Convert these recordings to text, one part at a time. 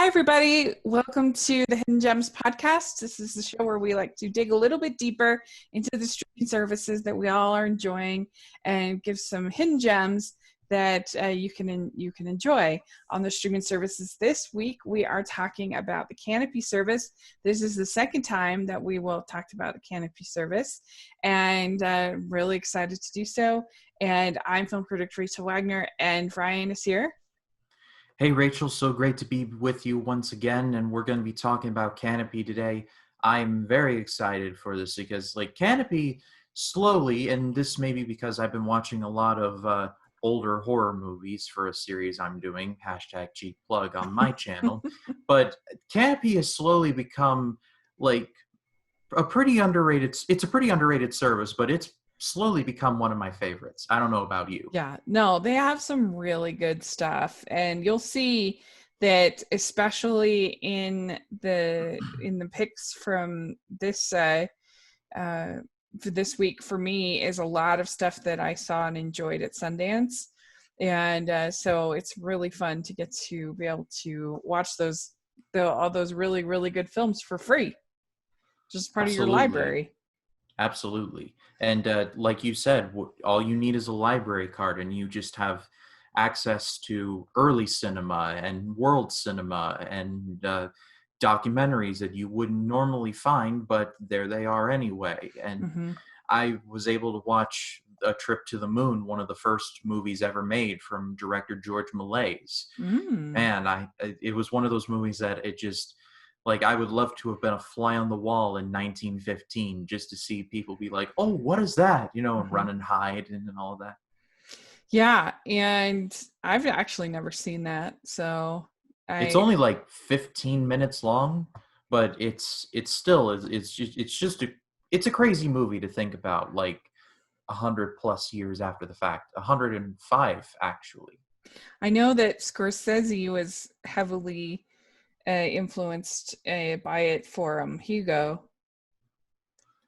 Hi, everybody. Welcome to the Hidden Gems podcast. This is the show where we like to dig a little bit deeper into the streaming services that we all are enjoying and give some hidden gems that you can enjoy on the streaming services. This week, we are talking about the Kanopy service. This is the second time that we will talk about the Kanopy service, and really excited to do so. And I'm film critic Rachel Wagner, and Ryan is here. Hey, Rachel, so great to be with you once again, and we're going to be talking about Kanopy today. I'm very excited for this because, Kanopy slowly, and this may be because I've been watching a lot of older horror movies for a series I'm doing, hashtag cheap plug on my channel, but Kanopy has slowly become, it's a pretty underrated service, but it's slowly become one of my favorites. I don't know about you. Yeah, no, they have some really good stuff, and you'll see that especially in the picks from this for this week for me is a lot of stuff that I saw and enjoyed at Sundance, and so it's really fun to get to be able to watch all those really good films for free, just part of your library. Absolutely. And like you said, all you need is a library card, and you just have access to early cinema and world cinema and documentaries that you wouldn't normally find, but there they are anyway. And Mm-hmm. I was able to watch A Trip to the Moon, one of the first movies ever made from director George Méliès. Mm. Man, it was one of those movies that it just, I would love to have been a fly on the wall in 1915 just to see people be like, oh, what is that? And Mm-hmm. run and hide and all of that. Yeah, and I've actually never seen that, so It's I only 15 minutes long, but it's still, it's a crazy movie to think about, 100+ years after the fact, 105 actually. I know that Scorsese was heavily influenced by it for Hugo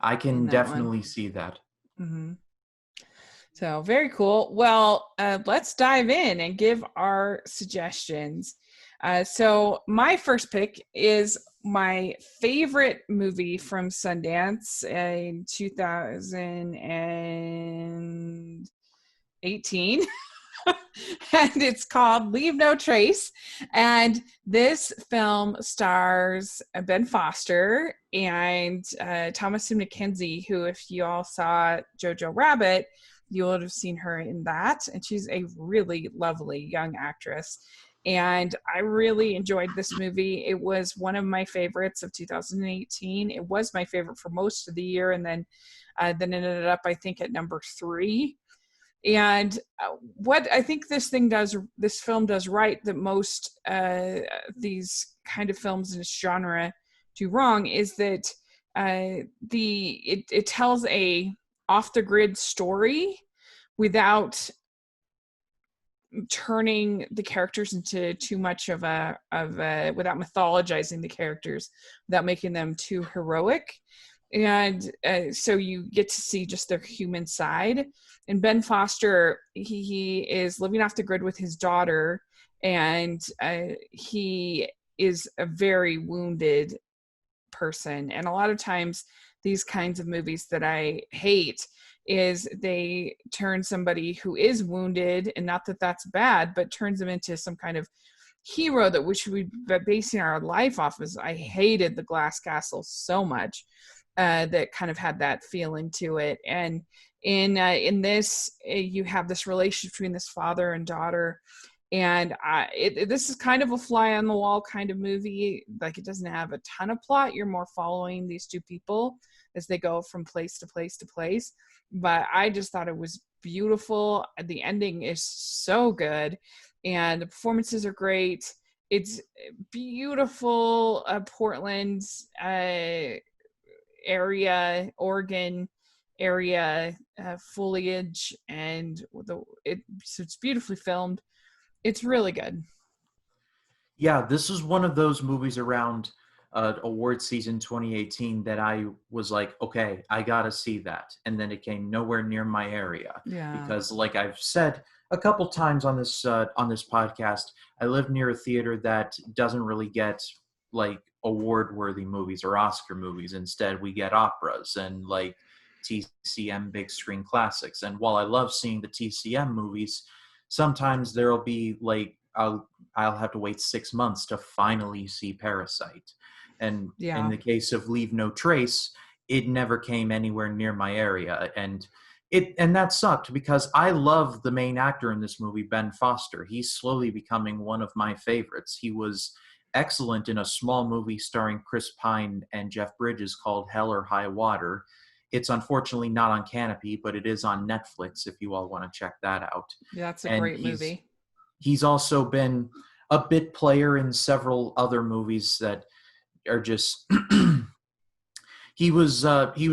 I in can that one. definitely see that. Hmm. So very cool. Well, let's dive in and give our suggestions. So my first pick is my favorite movie from Sundance in 2018. And it's called Leave No Trace. And this film stars Ben Foster and Thomasin McKenzie, who, if you all saw Jojo Rabbit, you would have seen her in that. And she's a really lovely young actress. And I really enjoyed this movie. It was one of my favorites of 2018. It was my favorite for most of the year, and then ended up, I think, at number 3. And what I think this film does right that most these kind of films in this genre do wrong is that it tells a off the grid story without turning the characters into too much of a without mythologizing the characters, without making them too heroic. And so you get to see just their human side. And Ben Foster, he is living off the grid with his daughter, and he is a very wounded person. And a lot of times these kinds of movies that I hate is they turn somebody who is wounded, and not that that's bad, but turns them into some kind of hero that we should be basing our life off of. I hated The Glass Castle so much. That kind of had that feeling to it. And in this, you have this relationship between this father and daughter, and this is kind of a fly on the wall kind of movie. Like, it doesn't have a ton of plot. You're more following these two people as they go from place to place to place. But I just thought it was beautiful. The ending is so good, and the performances are great. It's beautiful. Portland. Area, Oregon area, foliage, and so it's beautifully filmed. It's really good. Yeah, this is one of those movies around award season 2018 that I was like, okay, I gotta see that, and then it came nowhere near my area Yeah. because, like I've said a couple times on this podcast, I live near a theater that doesn't really get like award worthy movies or Oscar movies. Instead, we get operas and like TCM big screen classics. And while I love seeing the TCM movies, sometimes there'll be like I'll have to wait 6 months to finally see Parasite. And in Yeah. the case of Leave No Trace, it never came anywhere near my area. And that sucked because I love the main actor in this movie, Ben Foster. He's slowly becoming one of my favorites. He was excellent in a small movie starring Chris Pine and Jeff Bridges called Hell or High Water. It's unfortunately not on Kanopy, but it is on Netflix if you all want to check that out. Yeah, that's a And great movie. he's also been a bit player in several other movies that are just he was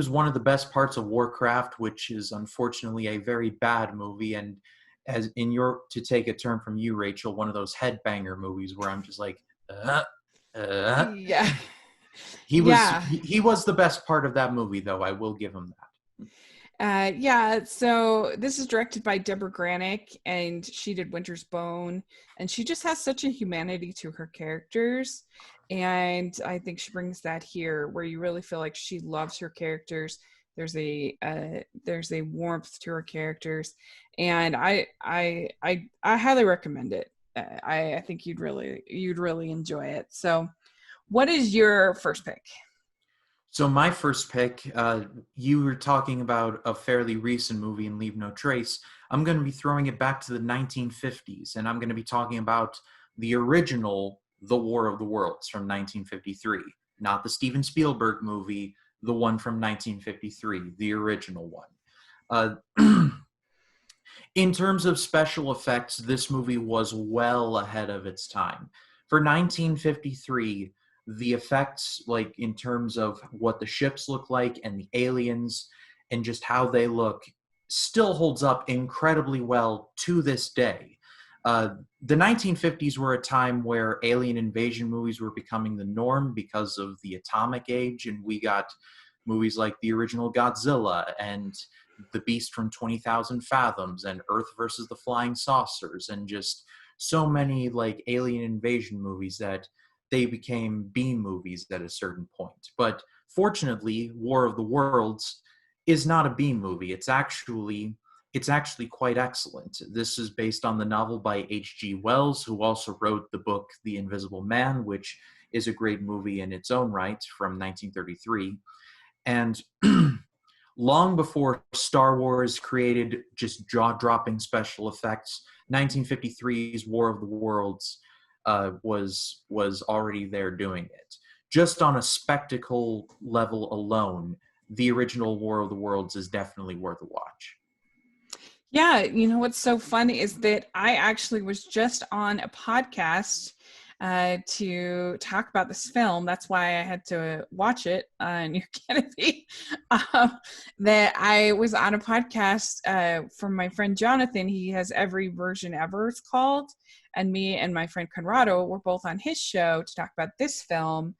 one of the best parts of Warcraft, which is unfortunately a very bad movie, and as in your to take a term from you, Rachel, one of those headbanger movies where I'm just like, uh. Yeah. He was Yeah. he was the best part of that movie, though. I will give him that. Yeah, so this is directed by Deborah Granick, and she did Winter's Bone, and she just has such a humanity to her characters, and I think she brings that here, where you really feel like she loves her characters. There's a warmth to her characters, and I highly recommend it. I think you'd really enjoy it. So, what is your first pick? So my first pick, you were talking about a fairly recent movie in Leave No Trace. I'm going to be throwing it back to the 1950s, and I'm going to be talking about the original The War of the Worlds from 1953, not the Steven Spielberg movie, the one from 1953, the original one. In terms of special effects, this movie was well ahead of its time. For 1953, the effects, like in terms of what the ships look like and the aliens and just how they look, still holds up incredibly well to this day. The 1950s were a time where alien invasion movies were becoming the norm because of the atomic age, and we got movies like the original Godzilla and The Beast from 20,000 Fathoms and Earth versus the Flying Saucers, and just so many like alien invasion movies that they became B movies at a certain point. But fortunately, War of the Worlds is not a B movie. It's actually quite excellent. This is based on the novel by H.G. Wells, who also wrote the book The Invisible Man, which is a great movie in its own right from 1933. And long before Star Wars created just jaw-dropping special effects, 1953's War of the Worlds was already there doing it. Just on a spectacle level alone, the original War of the Worlds is definitely worth a watch. Yeah, you know what's so funny is that I actually was just on a podcast to talk about this film. That's why I had to watch it on your Canopy. That I was on a podcast from my friend Jonathan. He has Every Version Ever, it's called. And me and my friend Conrado were both on his show to talk about this film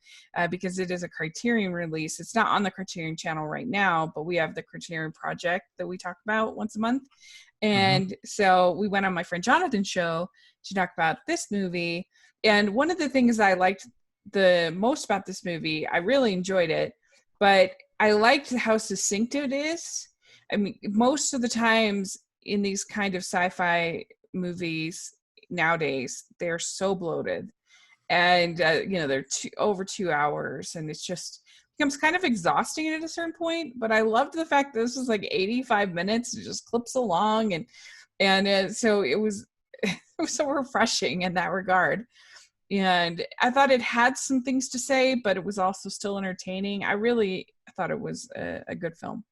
because it is a Criterion release. It's not on the Criterion channel right now, but we have the Criterion Project that we talk about once a month. Mm-hmm. And so we went on my friend Jonathan's show to talk about this movie. And one of the things I liked the most about this movie, I really enjoyed it, but I liked how succinct it is. I mean, most of the times in these kind of sci-fi movies nowadays, they're so bloated. And, they're over 2 hours, and it's just becomes kind of exhausting at a certain point. But I loved the fact that this was like 85 minutes. It just clips along. So it was, it was so refreshing in that regard. And I thought it had some things to say, but it was also still entertaining. I really thought it was a good film.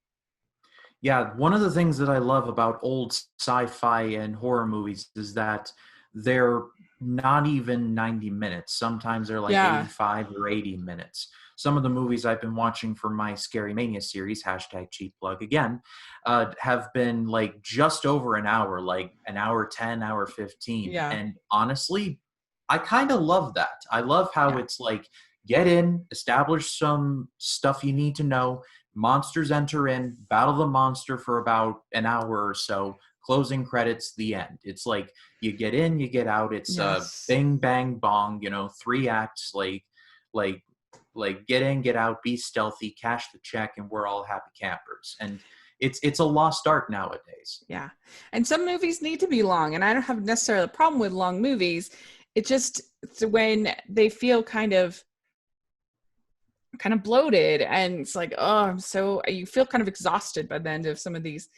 Yeah, one of the things that I love about old sci-fi and horror movies is that they're not even 90 minutes. Sometimes they're like Yeah. 85 or 80 minutes. Some of the movies I've been watching for my Scary Mania series, hashtag cheap plug again, have been like just over an hour, like an hour 10, hour 15. Yeah. And honestly, I kind of love that. I love how Yeah. it's like get in, establish some stuff you need to know. Monsters enter in, battle the monster for about an hour or so. Closing credits, the end. It's like you get in, you get out. It's Yes. bing bang bong. 3 acts. Like get in, get out, be stealthy, cash the check, and we're all happy campers. And it's a lost art nowadays. Yeah. And some movies need to be long, and I don't have necessarily a problem with long movies. It's when they feel kind of bloated, and it's like, oh, you feel kind of exhausted by the end of some of these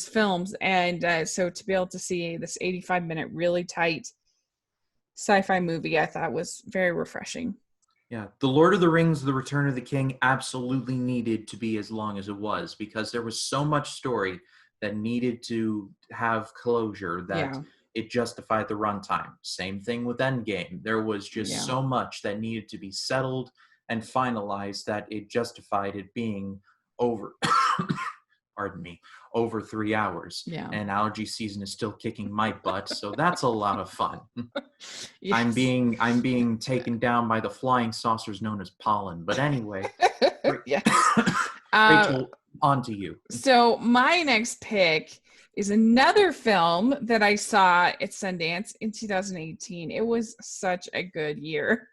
films. And so to be able to see this 85-minute really tight sci-fi movie, I thought was very refreshing. Yeah, The Lord of the Rings, The Return of the King absolutely needed to be as long as it was because there was so much story that needed to have closure that Yeah. it justified the runtime. Same thing with Endgame. There was just Yeah. so much that needed to be settled and finalized that it justified it being over, pardon me, over 3 hours. Yeah. And allergy season is still kicking my butt, so that's a lot of fun. I'm Yes. being taken down by the flying saucers known as pollen. But anyway, Yes. Uh, Rachel, on to you. so my next pick is another film that I saw at Sundance in 2018. It was such a good year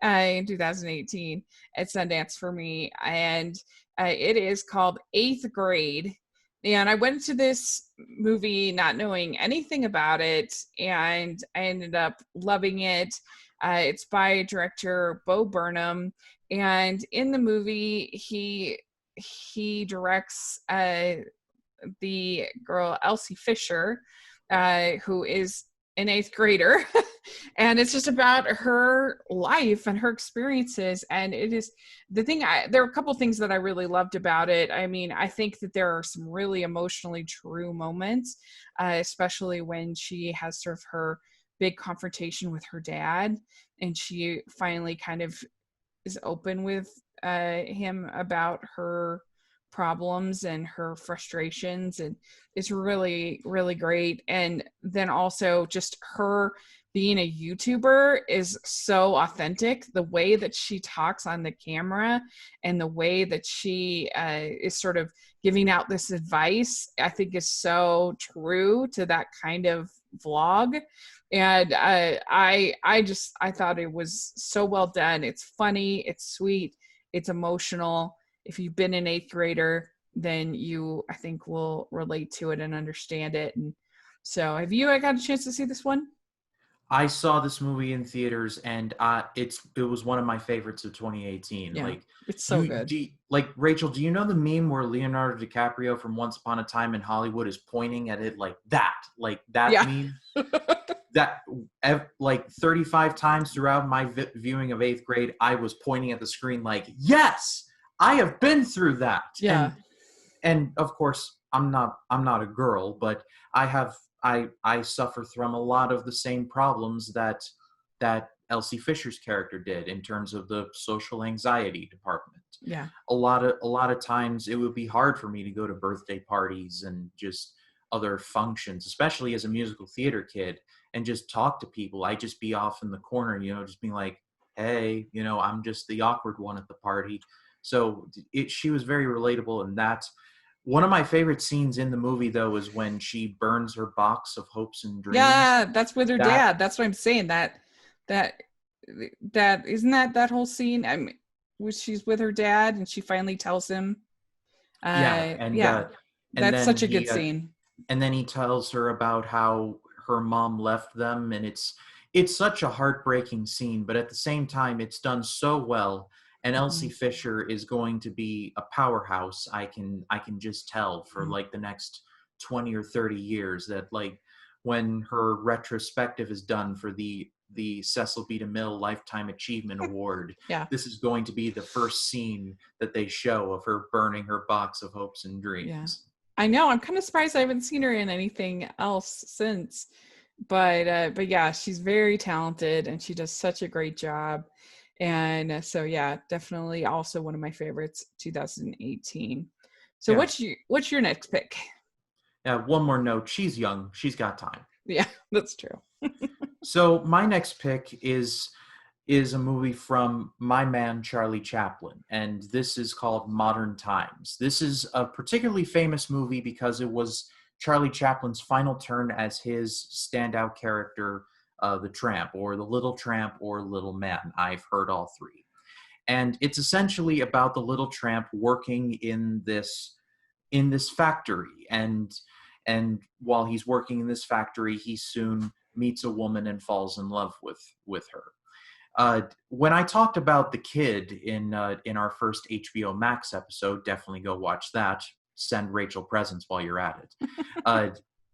in 2018 at Sundance for me. And it is called Eighth Grade. And I went to this movie not knowing anything about it, and I ended up loving it. It's by director Bo Burnham, and in the movie, he directs the girl Elsie Fisher, who is an eighth grader. And it's just about her life and her experiences. And it is there are a couple things that I really loved about it. I mean, I think that there are some really emotionally true moments, especially when she has sort of her big confrontation with her dad, and she finally kind of is open with him about her problems and her frustrations, and it's really, really great. And then also just her being a YouTuber is so authentic. The way that she talks on the camera and the way that she is sort of giving out this advice, I think is so true to that kind of vlog. And I thought it was so well done. It's funny, it's sweet, it's emotional. If you've been an eighth grader, then you, I think, will relate to it and understand it. And so, have you got a chance to see this one? I saw this movie in theaters, and it was one of my favorites of 2018. Yeah, Like it's so good. like Rachel, do you know the meme where Leonardo DiCaprio from Once Upon a Time in Hollywood is pointing at it like that Yeah. meme? That like 35 times throughout my viewing of eighth grade, I was pointing at the screen like, yes, I have been through that. Yeah. And of course, I'm not a girl, but I suffer from a lot of the same problems that Elsie Fisher's character did in terms of the social anxiety department. Yeah. A lot of times it would be hard for me to go to birthday parties and just other functions, especially as a musical theater kid, and just talk to people. I'd just be off in the corner, just being like, hey, I'm just the awkward one at the party. So she was very relatable in that. One of my favorite scenes in the movie, though, is when she burns her box of hopes and dreams. Yeah, that's with her That dad. That's what I'm saying. That that isn't that whole scene. I mean, where she's with her dad and she finally tells him. yeah, Yeah, and that's then such a good scene. and then he tells her about how her mom left them, and it's such a heartbreaking scene, but at the same time, it's done so well. And Elsie Mhm. Fisher is going to be a powerhouse. I can just tell for Mhm. like the next 20 or 30 years that like when her retrospective is done for the Cecil B. DeMille Lifetime Achievement Award, Yeah. this is going to be the first scene that they show of her burning her box of hopes and Yeah. dreams. I know. I'm kind of surprised I haven't seen her in anything else since. But yeah, she's very talented and she does such a great job. And so yeah, definitely also one of my favorites, 2018. So Yeah. what's your next pick? Yeah, one more note. She's young. She's got time. Yeah, that's true. So my next pick is is a movie from my man Charlie Chaplin, and this is called Modern Times. This is a particularly famous movie because it was Charlie Chaplin's final turn as his standout character, the Tramp, or the Little Tramp, or Little Man. I've heard all three. And it's essentially about the Little Tramp working in this factory, and while he's working in this factory, he soon meets a woman and falls in love with her. When I talked about The Kid in our first HBO Max episode, definitely go watch that. Send Rachel presents while you're at it.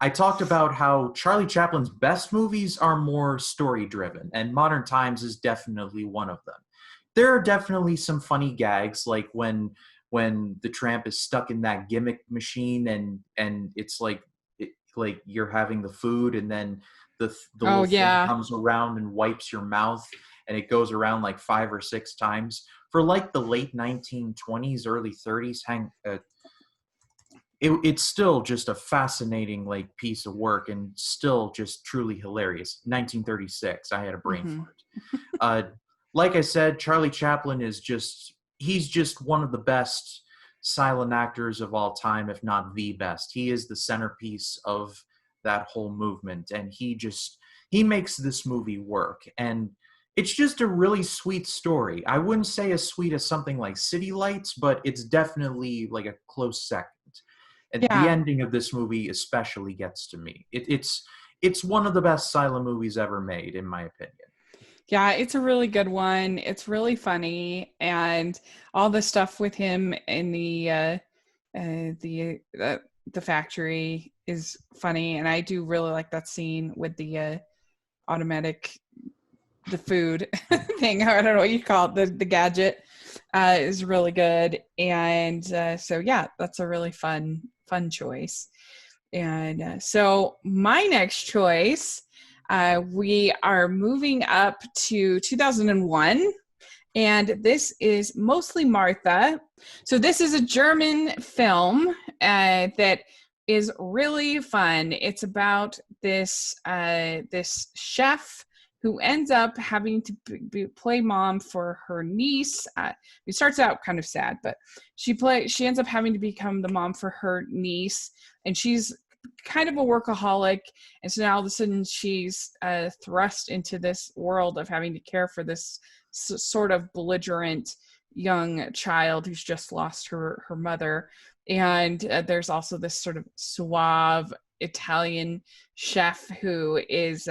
I talked about how Charlie Chaplin's best movies are more story driven, and Modern Times is definitely one of them. There are definitely some funny gags, like when the tramp is stuck in that gimmick machine, and it's like you're having the food, and then the Oh little thing yeah. comes around and wipes your mouth, and it goes around like 5 or 6 times for like the late 1920s, early 30s. It's still just a fascinating like piece of work, and still just truly hilarious. 1936, I had a brain Hmm. fart. uh, like I said, Charlie Chaplin is he's just one of the best silent actors of all time, if not the best. He is the centerpiece of that whole movement, and he makes this movie work. And it's just a really sweet story. I wouldn't say as sweet as something like City Lights, but it's definitely like a close second. And the Yeah. ending of this movie especially gets to me. It's one of the best silent movies ever made, in my opinion. Yeah, it's a really good one. It's really funny, and all the stuff with him in the factory is funny, and I do really like that scene with the automatic the food thing. I don't know what you call it, the gadget is really good, and so yeah, that's a really fun choice. And so my next choice, we are moving up to 2001, and this is Mostly Martha. So this is a German film that is really fun. It's about this chef who ends up having to play mom for her niece. It starts out kind of sad, but she ends up having to become the mom for her niece, and she's kind of a workaholic, and so now all of a sudden she's thrust into this world of having to care for this sort of belligerent young child who's just lost her mother. And there's also this sort of suave Italian chef who is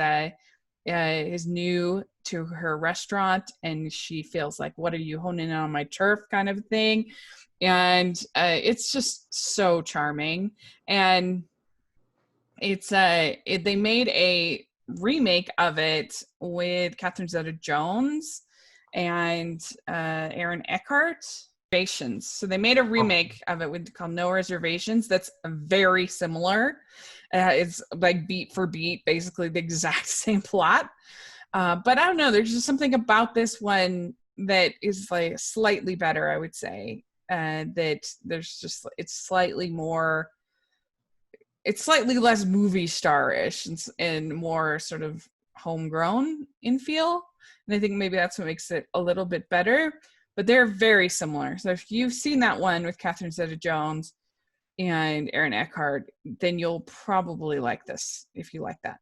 new to her restaurant, and she feels like, what are you honing in on my turf kind of thing. And it's just so charming. And they made a remake of it with Catherine Zeta-Jones and Aaron Eckhart. So they made a Oh, remake of it called No Reservations. That's very similar. It's like beat for beat, basically the exact same plot. But I don't know. There's just something about this one that is like slightly better, I would say. That it's slightly less movie star-ish and more sort of homegrown in feel. And I think maybe that's what makes it a little bit better. But they're very similar. So if you've seen that one with Catherine Zeta-Jones and Aaron Eckhart, then you'll probably like this if you like that.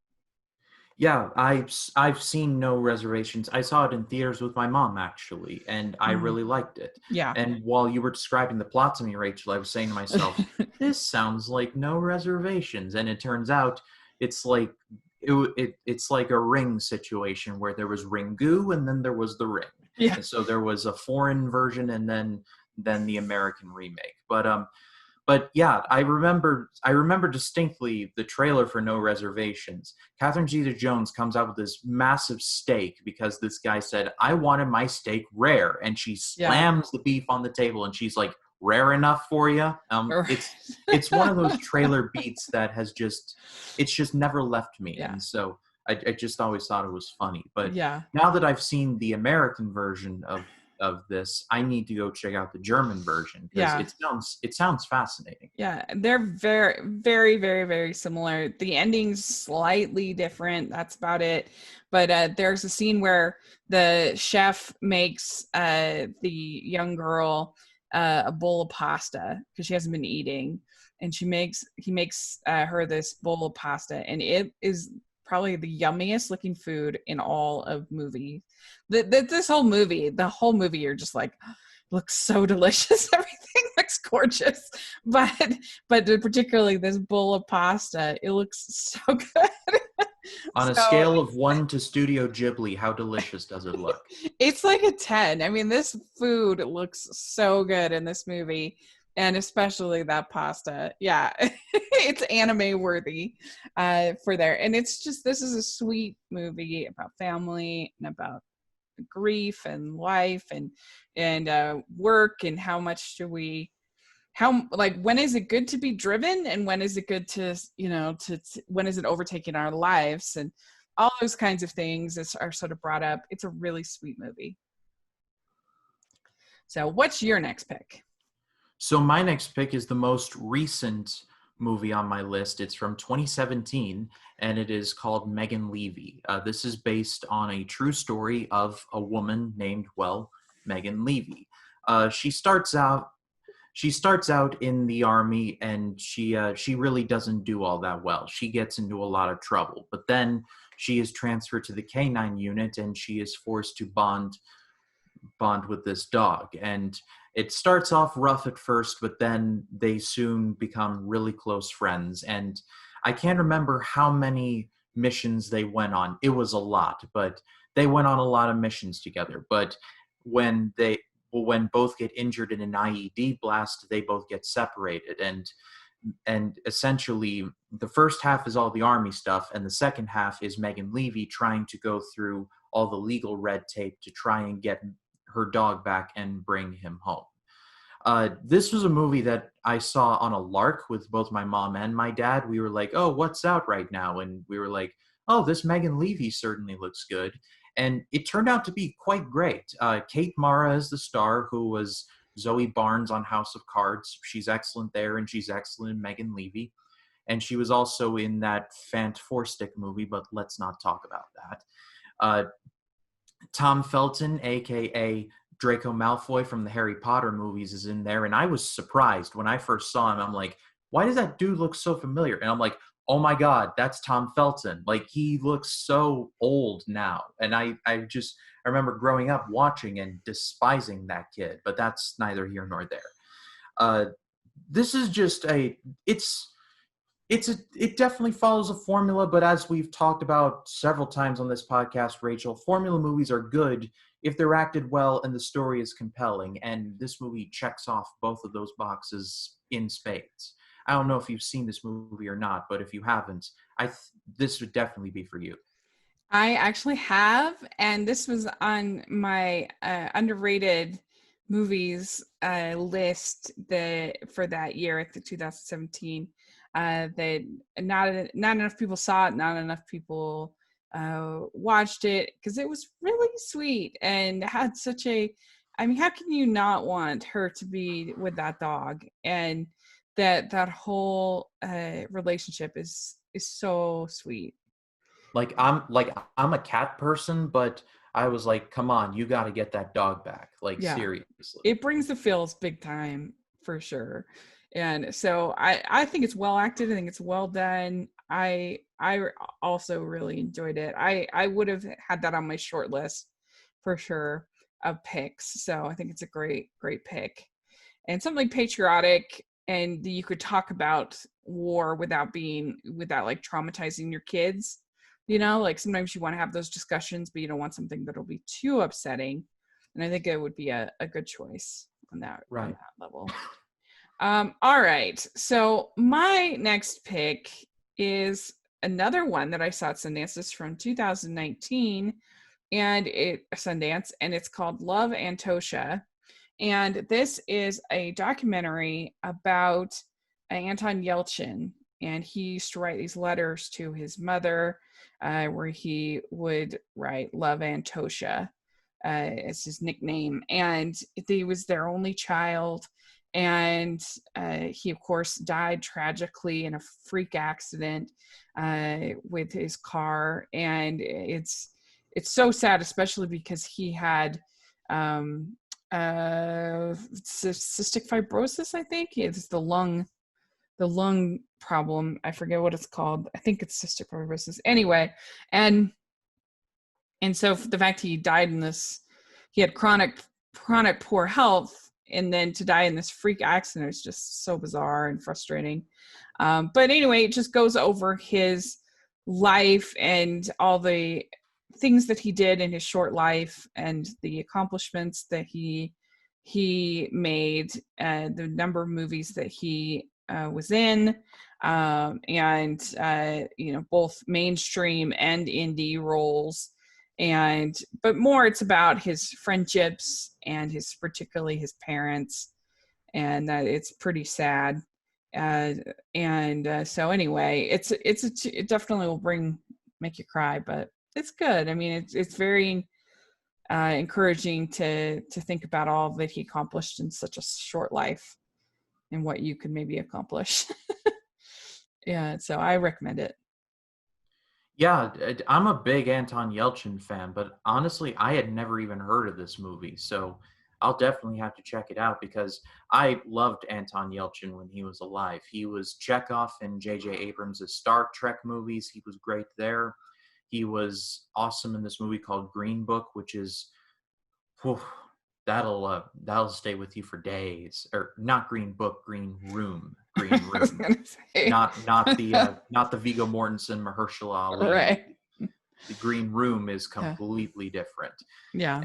yeah, I've seen No Reservations. I saw it in theaters with my mom actually, and I Mm, really liked it. yeah. And while you were describing the plot to me, Rachel, I was saying to myself, "This sounds like No Reservations." And it turns out it's like it's like a Ring situation where there was Ringu and then there was The Ring, Yeah. and so there was a foreign version and then the American remake. But yeah, I remember distinctly the trailer for No Reservations. Catherine Zeta-Jones comes out with this massive steak because this guy said, "I wanted my steak rare," and she Yeah. slams the beef on the table and she's like, "Rare enough for you?" It's one of those trailer beats that it's just never left me, Yeah. and so I just always thought it was funny. But Yeah. now that I've seen the American version of this, I need to go check out the German version because Yeah. it sounds fascinating. Yeah, they're very, very, very, very similar. The ending's slightly different. That's about it. But there's a scene where the chef makes the young girl a bowl of pasta because she hasn't been eating, and he makes her this bowl of pasta, and it is probably the yummiest looking food in all of movie. This whole movie, the whole movie, you're just like, looks so delicious. Everything looks gorgeous, but particularly this bowl of pasta, it looks so good. On a So scale of 1 to Studio Ghibli, how delicious does it look? it's like a 10. I mean, this food looks so good in this movie, and especially that pasta. Yeah, it's anime worthy for there. And it's just, this is a sweet movie about family and about grief and life and work, and how much do we, how, like, when is it good to be driven and when is it good to, to when is it overtaking our lives, and all those kinds of things are sort of brought up. It's a really sweet movie. So what's your next pick? So my next pick is the most recent movie on my list. It's from 2017, and it is called Megan Levy. This is based on a true story of a woman named, well, Megan Levy. She starts out in the army, and she really doesn't do all that well. She gets into a lot of trouble, but then she is transferred to the K9 unit, and she is forced to bond with this dog. And it starts off rough at first, but then they soon become really close friends. And I can't remember how many missions they went on. It was a lot, but they went on a lot of missions together. But when both get injured in an IED blast, they both get separated. And essentially the first half is all the army stuff, and the second half is Megan Levy trying to go through all the legal red tape to try and get her dog back and bring him home. This was a movie that I saw on a lark with both my mom and my dad. We were like, oh, what's out right now? And we were like, oh, this Megan Levy certainly looks good. And it turned out to be quite great. Kate Mara is the star, who was Zoe Barnes on House of Cards. She's excellent there, and she's excellent in Megan Levy. And she was also in that Fant Four Stick movie, but let's not talk about that. Uh, Tom Felton, aka Draco Malfoy from the Harry Potter movies, is in there, and I was surprised when I first saw him. I'm like, why does that dude look so familiar? And I'm like, oh my god, that's Tom Felton. Like, he looks so old now. And I remember growing up watching and despising that kid, but that's neither here nor there. This is just it definitely follows a formula, but as we've talked about several times on this podcast, Rachel, formula movies are good if they're acted well and the story is compelling, and this movie checks off both of those boxes in spades. I don't know if you've seen this movie or not, but if you haven't, this would definitely be for you. I actually have, and this was on my underrated movies list for that year, the 2017. That not enough people saw it, not enough people watched it, because it was really sweet and had such a. I mean, how can you not want her to be with that dog? And that whole relationship is so sweet. I'm a cat person, but I was like, come on, you got to get that dog back. Like, Yeah, seriously. it brings the feels big time for sure. And so I think it's well acted. I think it's well done. I also really enjoyed it. I would have had that on my short list for sure of picks. So I think it's a great pick, and something patriotic, and you could talk about war without like traumatizing your kids. Like sometimes you want to have those discussions, but you don't want something that'll be too upsetting. And I think it would be a good choice on that level. All right. So my next pick is another one that I saw at Sundance. This is from 2019, and Sundance, and it's called Love Antosha. And this is a documentary about Anton Yelchin, and he used to write these letters to his mother, where he would write "Love Antosha," as his nickname, and he was their only child. And he, of course, died tragically in a freak accident with his car, and it's so sad, especially because he had cystic fibrosis. I think it's the lung problem. I forget what it's called. I think it's cystic fibrosis. Anyway, and so the fact he died in this, he had chronic poor health, and then to die in this freak accident is just so bizarre and frustrating. But anyway, it just goes over his life and all the things that he did in his short life and the accomplishments that he made, the number of movies that he was in, and both mainstream and indie roles. But more, it's about his friendships and particularly his parents, and that it's pretty sad. So anyway, it definitely will make you cry, but it's good. I mean, it's very encouraging to think about all that he accomplished in such a short life and what you could maybe accomplish. Yeah, so I recommend it. Yeah, I'm a big Anton Yelchin fan, but honestly, I had never even heard of this movie. So I'll definitely have to check it out because I loved Anton Yelchin when he was alive. He was Chekhov in J.J. Abrams' Star Trek movies. He was great there. He was awesome in this movie called Green Book, which is, whew, that'll stay with you for days. Or not Green Book, Green Room, Green I was Room. gonna say. Not the Viggo Mortensen Mahershala Ali Right. movie. The Green Room is Yeah. completely different. Yeah.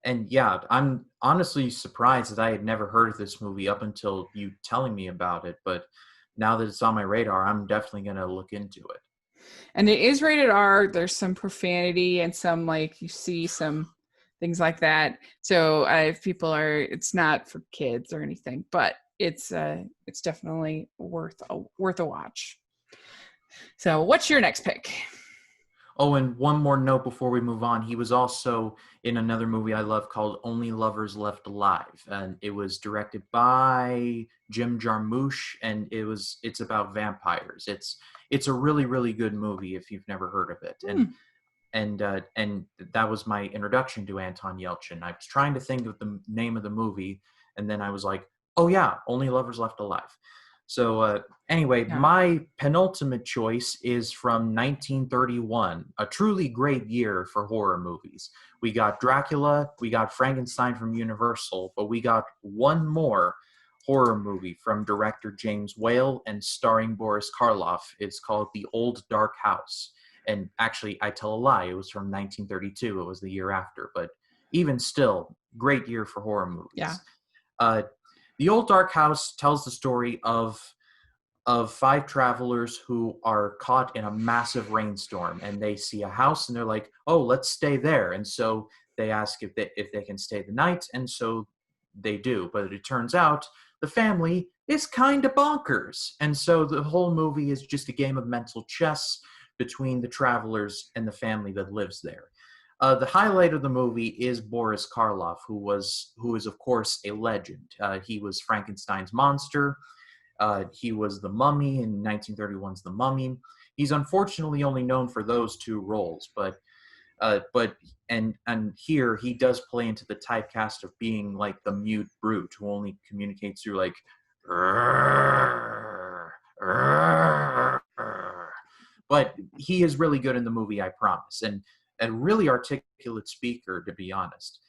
And yeah, I'm honestly surprised that I had never heard of this movie up until you telling me about it. But now that it's on my radar, I'm definitely gonna look into it. And it is rated R. There's some profanity and some, like, you see some things like that. So if people are, it's not for kids or anything, but it's definitely worth a watch. So what's your next pick? Oh, and one more note before we move on. He was also in another movie I love called Only Lovers Left Alive. And it was directed by Jim Jarmusch, and it's about vampires. It's a really, really good movie if you've never heard of it. And that was my introduction to Anton Yelchin. I was trying to think of the name of the movie, and then I was like, oh yeah, Only Lovers Left Alive. So anyway, Yeah. my penultimate choice is from 1931, a truly great year for horror movies. We got Dracula, we got Frankenstein from Universal, but we got one more horror movie from director James Whale and starring Boris Karloff. It's called The Old Dark House. And actually, I tell a lie, it was from 1932. It was the year after, but even still, great year for horror movies. Yeah. The Old Dark House tells the story of five travelers who are caught in a massive rainstorm, and they see a house and they're like, "Oh, let's stay there." And so they ask if they can stay the night, and so they do. But it turns out the family is kind of bonkers, and so the whole movie is just a game of mental chess between the travelers and the family that lives there. The highlight of the movie is Boris Karloff, who is of course a legend. He was Frankenstein's monster. He was the Mummy in 1931's The Mummy. He's unfortunately only known for those two roles, but here he does play into the typecast of being like the mute brute who only communicates through like. But he is really good in the movie, I promise, and a really articulate speaker, to be honest.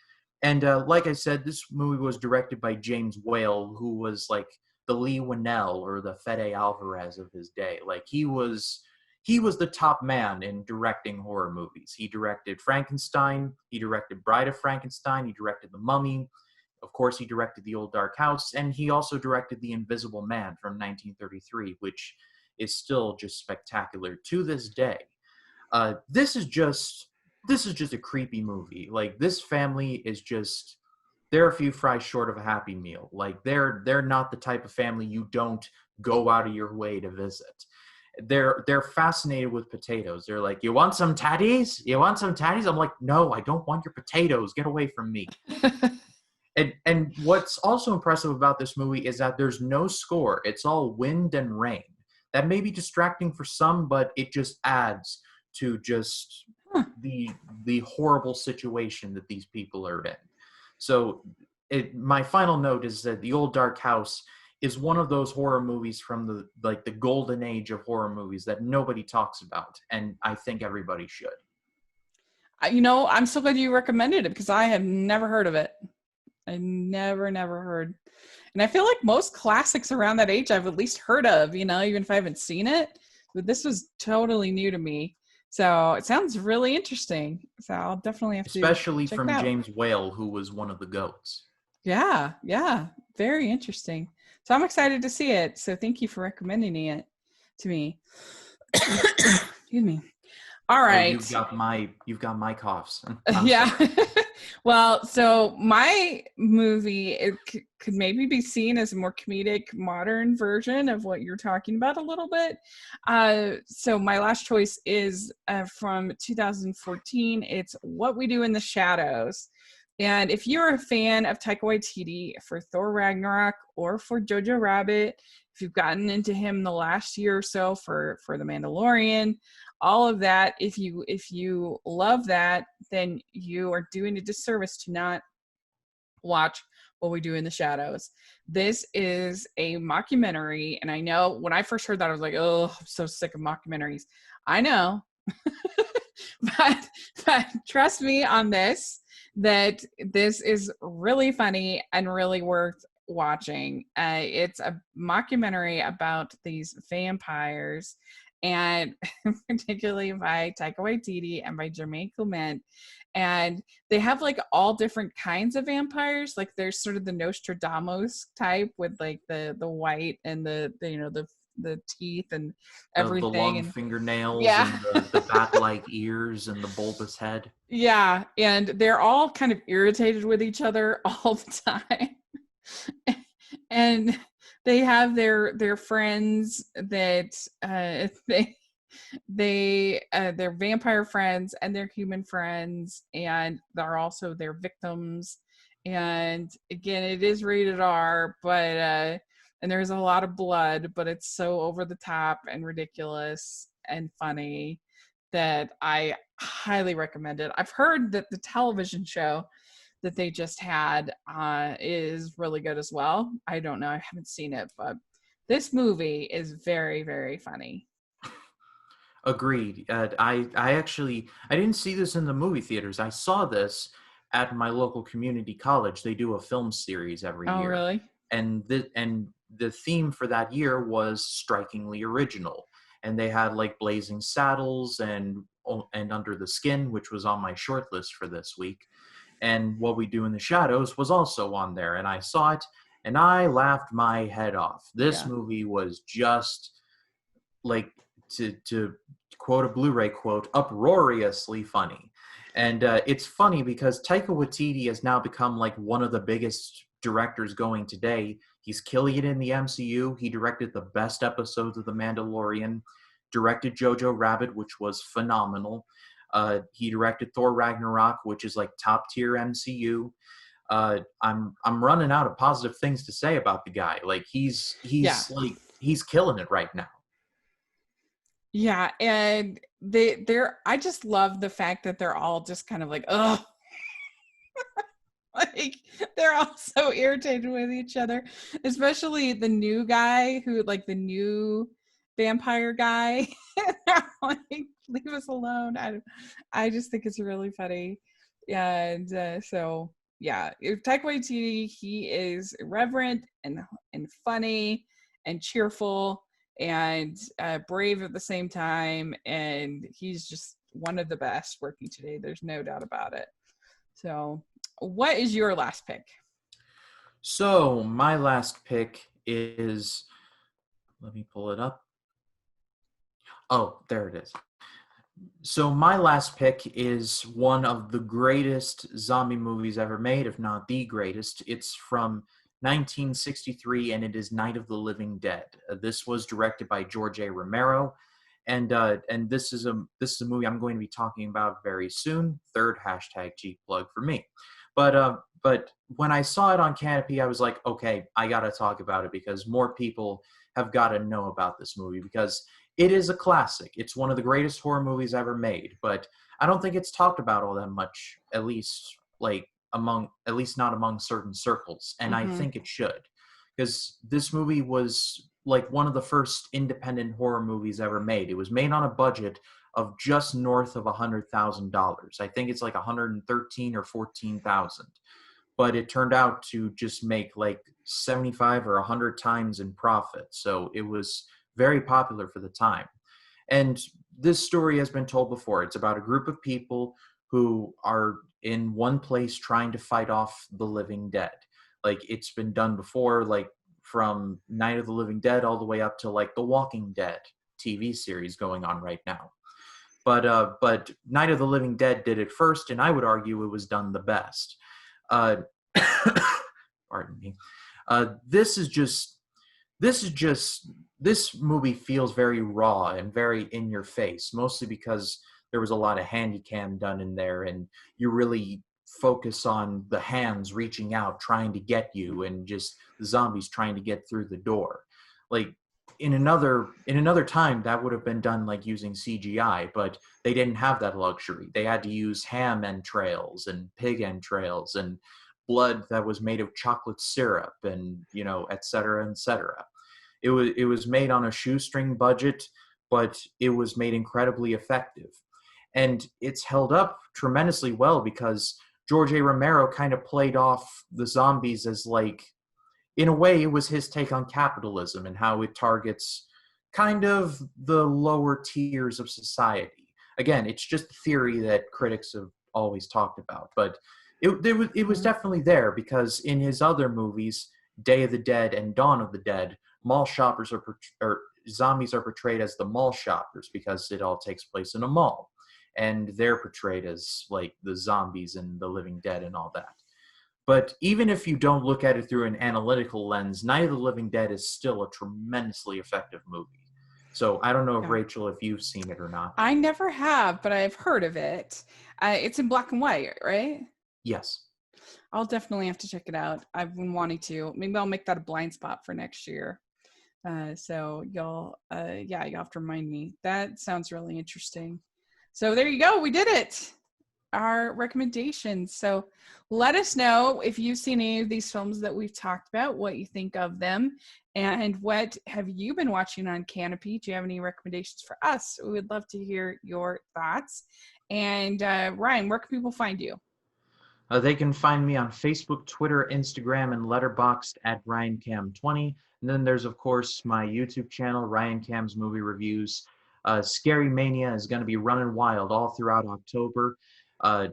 And like I said, this movie was directed by James Whale, who was like the Lee Winnell or the Fede Alvarez of his day. Like he was the top man in directing horror movies. He directed Frankenstein, he directed Bride of Frankenstein, he directed The Mummy. Of course, he directed The Old Dark House, and he also directed The Invisible Man from 1933, which is still just spectacular to this day. This is just a creepy movie. Like, this family is just, they're a few fries short of a Happy Meal. Like, they're not the type of family you don't go out of your way to visit. they're fascinated with potatoes. They're like, you want some tatties? You want some tatties? I'm like, no, I don't want your potatoes. Get away from me. And what's also impressive about this movie is that there's no score. It's all wind and rain. That may be distracting for some, but it just adds to just Huh. the horrible situation that these people are in. So my final note is that The Old Dark House is one of those horror movies from the golden age of horror movies that nobody talks about, and I think everybody should. I'm so glad you recommended it because I have never heard of it. I never heard. And I feel like most classics around that age I've at least heard of, even if I haven't seen it. But this was totally new to me. So it sounds really interesting. So I'll definitely have to Especially check it from out. James Whale, who was one of the goats. Yeah. Very interesting. So I'm excited to see it. So thank you for recommending it to me. Excuse me. All Oh, right. you've got my coughs. I'm Yeah. sorry. Well, so my movie could maybe be seen as a more comedic, modern version of what you're talking about a little bit. So my last choice is from 2014. It's What We Do in the Shadows. And if you're a fan of Taika Waititi for Thor Ragnarok or for Jojo Rabbit, if you've gotten into him the last year or so for The Mandalorian, all of that, if you love that, then you are doing a disservice to not watch What We Do in the Shadows. This is a mockumentary, and I know when I first heard that, I was like, oh, I'm so sick of mockumentaries. I know. but trust me on this, that this is really funny and really worth watching. It's a mockumentary about these vampires, and particularly by Taika Waititi and by Jermaine Clement. And they have like all different kinds of vampires. Like there's sort of the Nostradamus type with like the white and the teeth and The everything. long And fingernails yeah. and the bat-like ears and the bulbous head. Yeah, and they're all kind of irritated with each other all the time. And they have their friends that they're vampire friends and they're human friends, and they're also their victims. And again, it is rated R, but and there's a lot of blood, but it's so over the top and ridiculous and funny that I highly recommend it. I've heard that the television show that they just had is really good as well. I don't know, I haven't seen it, but this movie is very, very funny. Agreed. I didn't see this in the movie theaters. I saw this at my local community college. They do a film series every Oh, year, really? and the theme for that year was strikingly original. And they had like Blazing Saddles and Under the Skin, which was on my short list for this week. And What We Do in the Shadows was also on there, and I saw it and I laughed my head off. This Yeah. movie was just like, to quote a Blu-ray quote, uproariously funny. And it's funny because Taika Waititi has now become like one of the biggest directors going today. He's killing it in the MCU. He directed the best episodes of The Mandalorian, directed Jojo Rabbit, which was phenomenal. He directed Thor Ragnarok, which is like top tier MCU. I'm running out of positive things to say about the guy. Like Yeah. he's killing it right now. Yeah, and they're I just love the fact that they're all just kind of like, oh, like they're all so irritated with each other, especially the new guy who like the new vampire guy. Like, leave us alone. I just think it's really funny. And so yeah, if Taika Waititi, he is irreverent and funny and cheerful and brave at the same time, and he's just one of the best working today. There's no doubt about it. So what is your last pick? So my last pick is, let me pull it up. Oh, there it is. So my last pick is one of the greatest zombie movies ever made, if not the greatest. It's from 1963, and it is Night of the Living Dead. This was directed by George A. Romero, and this is a movie I'm going to be talking about very soon. Third hashtag cheap plug for me. But when I saw it on Kanopy, I was like, okay, I got to talk about it because more people have got to know about this movie because it is a classic. It's one of the greatest horror movies ever made, but I don't think it's talked about all that much, at least at least not among certain circles, and I Mm-hmm. think it should, because this movie was like one of the first independent horror movies ever made. It was made on a budget of just north of $100,000. I think it's like 113 or 14,000, but it turned out to just make like 75 or 100 times in profit. So it was very popular for the time. And this story has been told before. It's about a group of people who are in one place trying to fight off the living dead. Like it's been done before, like from Night of the Living Dead all the way up to like The Walking Dead TV series going on right now. But Night of the Living Dead did it first, and I would argue it was done the best. Uh, pardon me. This is just this movie feels very raw and very in your face, mostly because there was a lot of handycam done in there, and you really focus on the hands reaching out trying to get you, and just the zombies trying to get through the door. Like in another time that would have been done like using CGI, but they didn't have that luxury. They had to use ham entrails and pig entrails and blood that was made of chocolate syrup, and et cetera, et cetera. It was made on a shoestring budget, but it was made incredibly effective, and it's held up tremendously well because George A. Romero kind of played off the zombies as like, in a way, it was his take on capitalism and how it targets kind of the lower tiers of society. Again, it's just a theory that critics have always talked about, but it was definitely there because in his other movies, Day of the Dead and Dawn of the Dead, mall shoppers or zombies are portrayed as the mall shoppers because it all takes place in a mall, and they're portrayed as like the zombies and the living dead and all that. But even if you don't look at it through an analytical lens, Night of the Living Dead is still a tremendously effective movie. So I don't know if Yeah. Rachel, if you've seen it or not. I never have, but I've heard of it. It's in black and white, right? Yes. I'll definitely have to check it out. I've been wanting to. Maybe I'll make that a blind spot for next year. So you'll have to remind me. That sounds really interesting. So there you go. We did it. Our recommendations. So let us know if you've seen any of these films that we've talked about, what you think of them, and what have you been watching on Kanopy? Do you have any recommendations for us? We would love to hear your thoughts. And Ryan, where can people find you? They can find me on Facebook, Twitter, Instagram, and Letterboxd at RyanCam20. And then there's, of course, my YouTube channel, Ryan Cam's Movie Reviews. Scary Mania is going to be running wild all throughout October.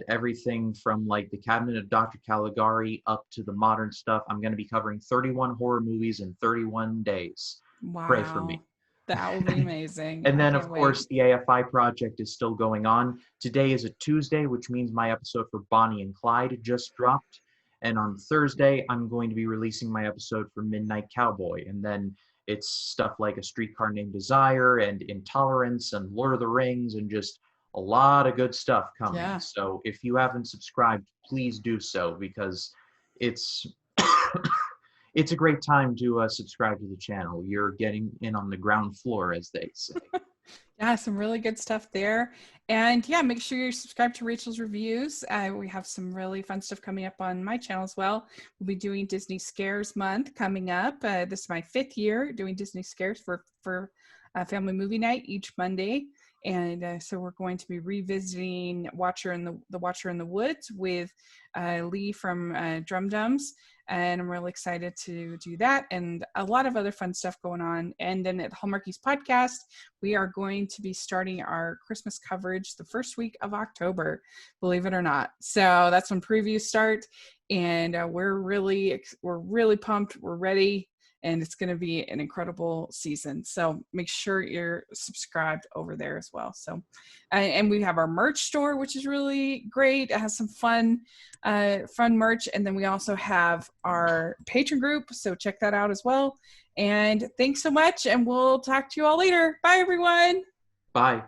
Everything from like The Cabinet of Dr. Caligari up to the modern stuff. I'm going to be covering 31 horror movies in 31 days. Pray for me. Wow. That will be amazing. And I then, of can't course, wait. the AFI project is still going on. Today is a Tuesday, which means my episode for Bonnie and Clyde just dropped. And on Thursday, I'm going to be releasing my episode for Midnight Cowboy. And then it's stuff like A Streetcar Named Desire and Intolerance and Lord of the Rings and just a lot of good stuff coming. Yeah. So if you haven't subscribed, please do so because it's it's a great time to subscribe to the channel. You're getting in on the ground floor, as they say. Yeah, some really good stuff there. And yeah, make sure you're subscribed to Rachel's Reviews. We have some really fun stuff coming up on my channel as well. We'll be doing Disney Scares Month coming up. This is my 5th year doing Disney Scares for Family Movie Night each Monday. And so we're going to be revisiting Watcher in the Watcher in the Woods with Lee from Drum Dums. And I'm really excited to do that and a lot of other fun stuff going on. And then at Hallmarkies Podcast, we are going to be starting our Christmas coverage the first week of October, believe it or not. So that's when previews start, and we're really pumped. We're ready. and it's going to be an incredible season. So make sure you're subscribed over there as well. So, and we have our merch store, which is really great. It has some fun merch. And then we also have our Patreon group. So check that out as well. And thanks so much. And we'll talk to you all later. Bye, everyone. Bye.